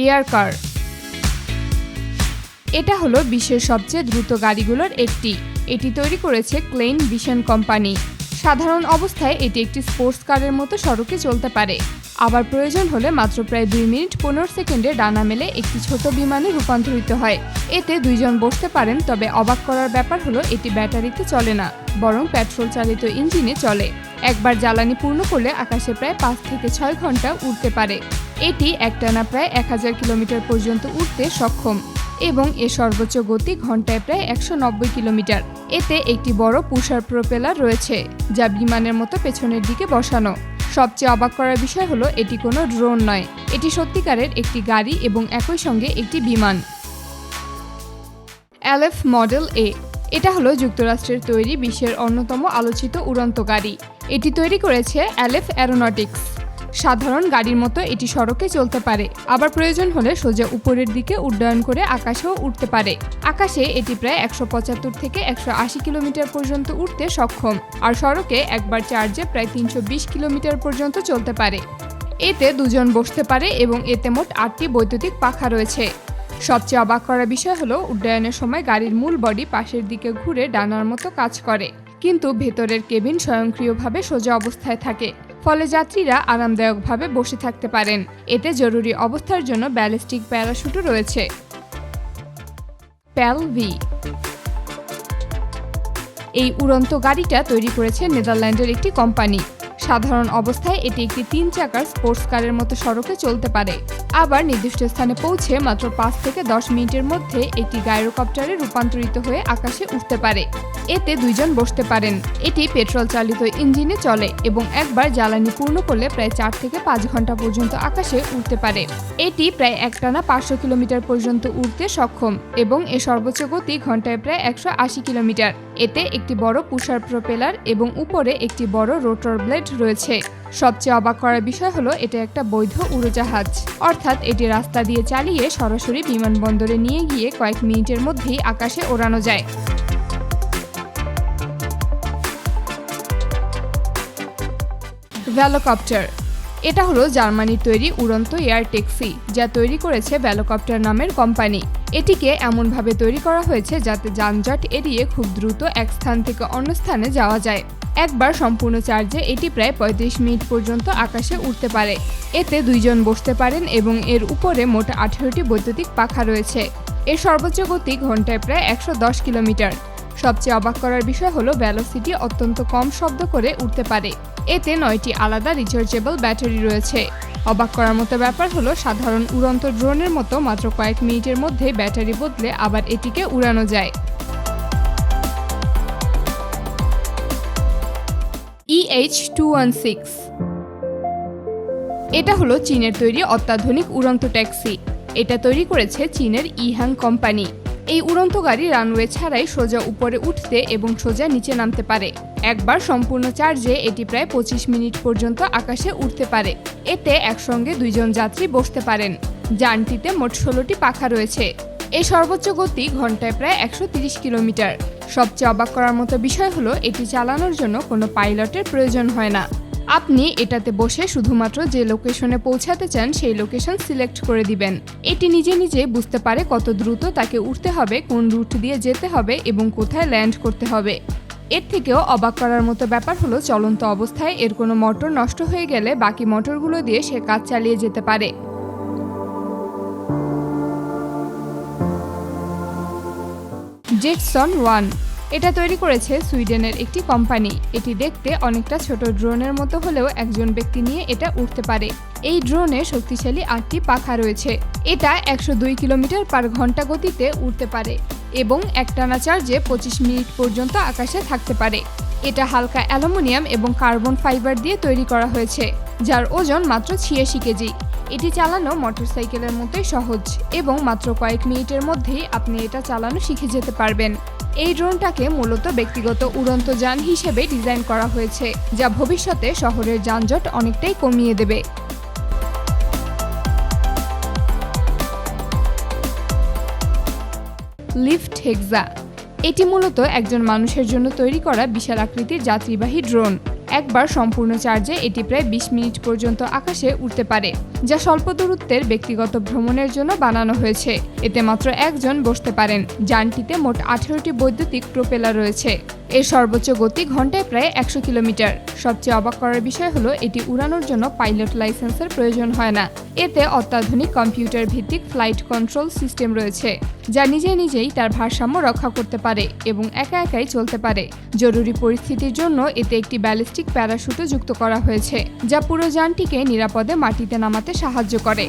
Air কার। এটা হলো বিশ্বের সবচেয়ে দ্রুত গাড়িগুলোর একটি। এটি তৈরি করেছে ক্লেইন ভিশন কোম্পানি। সাধারণ অবস্থায় এটি একটি স্পোর্টস কারের মতো সড়কে চলতে পারে, আবার প্রয়োজন হলে মাত্র প্রায় 2 মিনিট 15 সেকেন্ডে ডানা মেলে একটি ছোট বিমানে রূপান্তরিত হয়। এতে 2 জন বসতে পারেন, তবে অবাক করার ব্যাপার হলো এটি ব্যাটারিতে চলে না, বরং পেট্রোল চালিত ইঞ্জিনে চলে। একবার জ্বালানি পূর্ণ করলে আকাশে প্রায় 5 থেকে 6 ঘন্টা উড়তে পারে। এটি একটানা প্রায় 1000 কিলোমিটার পর্যন্ত উড়তে সক্ষম এবং এর সর্বোচ্চ গতি ঘন্টায় প্রায় 190 কিলোমিটার। এতে একটি বড় পুশার প্রোপেলার রয়েছে, যা বিমানের মতো পেছনের দিকে বসানো। সবচেয়ে অবাক করার বিষয় হলো এটি কোনো ড্রোন নয়, এটি সত্যিকারের একটি গাড়ি এবং একই সঙ্গে একটি বিমান। অ্যালেফ মডেল এ। এটা হলো যুক্তরাষ্ট্রের তৈরি বিশ্বের অন্যতম আলোচিত উড়ন্ত গাড়ি। এটি তৈরি করেছে অ্যালেফ অ্যারোনটিক্স। সাধারণ গাড়ির মতো এটি সড়কে চলতে পারে, আবার প্রয়োজন হলে সোজা উপরের দিকে উড্ডয়ন করে আকাশেও উঠতে পারে। আকাশে এটি প্রায় 175 থেকে 180 কিলোমিটার পর্যন্ত উঠতে সক্ষম, আর সড়কে একবার চার্জে প্রায় 320 কিলোমিটার পর্যন্ত চলতে পারে। এতে 2 জন বসতে পারে এবং এতে মোট 8টি বৈদ্যুতিক পাখা রয়েছে। সবচেয়ে অবাক করার বিষয় হলো উড্ডয়নের সময় গাড়ির মূল বডি পাশের দিকে ঘুরে ডানার মতো কাজ করে, কিন্তু ভেতরের কেবিন স্বয়ংক্রিয়ভাবে সোজা অবস্থায় থাকে, ফলে যাত্রীরা আরামদায়কভাবে বসে থাকতে পারেন। এতে জরুরি অবস্থার জন্য ব্যালিস্টিক প্যারাশুটও রয়েছে। প্যাল ভি। এই উড়ন্ত গাড়িটা তৈরি করেছে নেদারল্যান্ডের একটি কোম্পানি। সাধারণ অবস্থায় এটি একটি 3 চাকার স্পোর্টস কারের মতো সড়কে চলতে পারে, আবার নির্দিষ্ট স্থানে পৌঁছে মাত্র 5 থেকে 10 মিনিটের মধ্যে একটি গাইরোকপ্টারে রূপান্তরিত হয়ে আকাশে উঠতে পারে। এতে 2 জন বসতে পারেন। এটি পেট্রোল চালিত ইঞ্জিনে চলে এবং একবার জ্বালানি পূর্ণ করলে প্রায় 4 থেকে 5 ঘন্টা পর্যন্ত আকাশে উঠতে পারে। এটি প্রায় একটানা 500 কিলোমিটার পর্যন্ত উড়তে সক্ষম এবং এর সর্বোচ্চ গতি ঘন্টায় প্রায় 180 কিলোমিটার। এতে একটি বড় পুশার প্রোপেলার এবং উপরে একটি বড় রোটর ব্লেড রয়েছে। সবচেয়ে অবাক করার বিষয় হলো এটা একটা বৈধ উড়োজাহাজ, অর্থাৎ এটি রাস্তা দিয়ে চালিয়ে সরাসরি বিমানবন্দরে নিয়ে গিয়ে কয়েক মিনিটের মধ্যেই আকাশে ওড়ানো যায়। ভেলোকপ্টার। এটা হলো জার্মানির তৈরি উড়ন্ত এয়ার ট্যাক্সি, যা তৈরি করেছে ভেলোকপ্টার নামের কোম্পানি। এটিকে এমনভাবে তৈরি করা হয়েছে যাতে যানজট এড়িয়ে খুব দ্রুত এক স্থান থেকে অন্য স্থানে যাওয়া যায়। একবার সম্পূর্ণ চার্জে এটি প্রায় 35 মিনিট পর্যন্ত আকাশে উঠতে পারে। এতে 2 জন বসতে পারেন এবং এর উপরে মোট 18টি বৈদ্যুতিক পাখা রয়েছে। এর সর্বোচ্চ গতি ঘন্টায় প্রায় 110 কিলোমিটার। সবচেয়ে অবাক করার বিষয় হলো ভেলোসিটি অত্যন্ত কম শব্দ করে উঠতে পারে। এতে 9টি আলাদা রিচার্জেবল ব্যাটারি রয়েছে। অবাক করার মতো ব্যাপার হলো সাধারণ উড়ন্ত ড্রোনের মতো মাত্র কয়েক মিনিটের মধ্যে ব্যাটারি বদলে আবার এটিকে উড়ানো যায়। EH216। এটা হলো চীনের তৈরি অত্যাধুনিক উড়ন্ত ট্যাক্সি। এটা তৈরি করেছে চীনের ইহাং কোম্পানি। এই উড়ন্ত গাড়ি রানওয়ে ছাড়াই সোজা উপরে উঠতে এবং সোজা নিচে নামতে পারে। একবার সম্পূর্ণ চার্জে এটি প্রায় 25 মিনিট পর্যন্ত আকাশে উঠতে পারে। এতে একসঙ্গে 2 জন যাত্রী বসতে পারেন। যানটিতে মোট 16টি পাখা রয়েছে। এর সর্বোচ্চ গতি ঘন্টায় প্রায় 130 কিলোমিটার। সবচেয়ে অবাক করার মতো বিষয় হলো এটি চালানোর জন্য কোনো পাইলটের প্রয়োজন হয় না। আপনি এটাতে বসে শুধুমাত্র যে লোকেশনে পৌঁছাতে চান সেই লোকেশন সিলেক্ট করে দিবেন। এটি নিজে নিজে বুঝতে পারে কত দ্রুত তাকে উঠতে হবে, কোন রুট দিয়ে যেতে হবে এবং কোথায় ল্যান্ড করতে হবে। এর থেকেও অবাক করার মতো ব্যাপার হলো চলন্ত অবস্থায় এর কোনো মোটর নষ্ট হয়ে গেলে বাকি মোটরগুলো দিয়ে সে কাজ চালিয়ে যেতে পারে। জেটসন 1। এটা তৈরি করেছে সুইডেনের একটি কোম্পানি। এটি দেখতে অনেকটা ছোট ড্রোনের মতো হলেও একজন ব্যক্তি নিয়ে এটা উঠতে পারে। এই ড্রোনে শক্তিশালী 8টি পাখা রয়েছে। এটা 102 কিলোমিটার পার ঘন্টা গতিতে উড়তে পারে এবং একটানা চার্জে 25 মিনিট পর্যন্ত আকাশে থাকতে পারে। এটা হালকা অ্যালুমিনিয়াম এবং কার্বন ফাইবার দিয়ে তৈরি করা হয়েছে, যার ওজন মাত্র 86 কেজি। এটি চালানো মোটরসাইকেলের মতোই সহজ এবং মাত্র কয়েক মিনিটের মধ্যেই আপনি এটা চালানো শিখে যেতে পারবেন। এই ড্রোনটাকে মূলত ব্যক্তিগত উড়ন্ত যান হিসেবে ডিজাইন করা হয়েছে, যা ভবিষ্যতে শহরের যানজট অনেকটাই কমিয়ে দেবে। লিফট হেক্সা। এটি মূলত একজন মানুষের জন্য তৈরি করা বিশাল আকৃতির যাত্রীবাহী ড্রোন। একবার সম্পূর্ণ চার্জে এটি প্রায় 20 মিনিট পর্যন্ত আকাশে উঠতে পারে। যা স্বল্প দূরত্বের ব্যক্তিগত ভ্রমণের জন্য বানানো হয়েছে। এতে মাত্র একজন বসতে পারেন। যানটিতে মোট 18টি বৈদ্যুতিক প্রোপেলার রয়েছে। এর সর্বোচ্চ গতি ঘন্টায় প্রায় 100 কিলোমিটার। সবচেয়ে অবাক করার বিষয় হলো এটি উড়ানোর জন্য পাইলট লাইসেন্সের প্রয়োজন হয় না। এতে অত্যাধুনিক কম্পিউটার ভিত্তিক ফ্লাইট কন্ট্রোল সিস্টেম রয়েছে, যা নিজেই তার ভারসাম্য রক্ষা করতে পারে এবং একাই চলতে পারে। জরুরি পরিস্থিতির জন্য এতে একটি ব্যালিস্টিক প্যারাশুটও যুক্ত করা হয়েছে, যা পুরো যানটিকে নিরাপদে মাটিতে নামাতে সাহায্য করে।